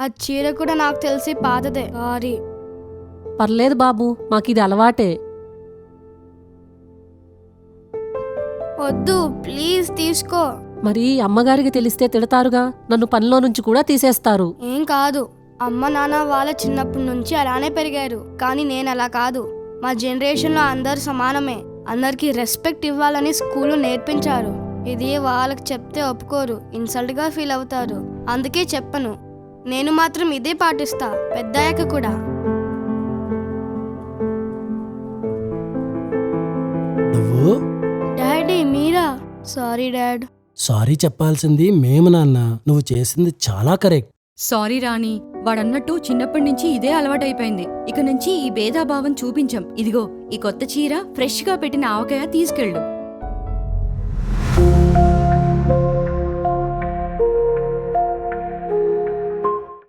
ఆ చీర కూడా నాకు తెలిసి పాతదే. సారీ. పర్లేదు బాబు, మాకిది అలవాటే. వద్దు, ప్లీజ్ తీసుకో. మరి అమ్మగారికి తెలిస్తే తిడతారుగా, నన్ను పనిలో నుంచి కూడా తీసేస్తారు. ఏం కాదు, అమ్మ నాన్న వాళ్ళ చిన్నప్పటి నుంచి అలానే పెరిగారు. కానీ నేను అలా కాదు. మా జనరేషన్లో అందరు సమానమే, అందరికీ రెస్పెక్ట్ ఇవ్వాలని స్కూల్లో నేర్పించారు. ఇది వాళ్ళకి చెప్తే ఒప్పుకోరు, ఇన్సల్ట్గా ఫీల్ అవుతారు. అందుకే చెప్పను. నేను మాత్రం ఇదే పాటిస్తా, పెద్దయ్యాక కూడా. నువ్వు డాడీ మీరా? Sorry dad. సారీ చెప్పాల్సింది మేము నాన్న. నువ్వు చేసింది చాలా కరెక్ట్. సారీ రాణి, వాడన్నట్టు చిన్నప్పటి నుంచి ఇదే అలవాటైపోయింది. ఇక నుంచి ఈ భేదాభావం చూపించం. ఇదిగో ఈ కొత్త చీర, ఫ్రెష్ గా పెట్టిన ఆవకాయ తీసుకెళ్ళు.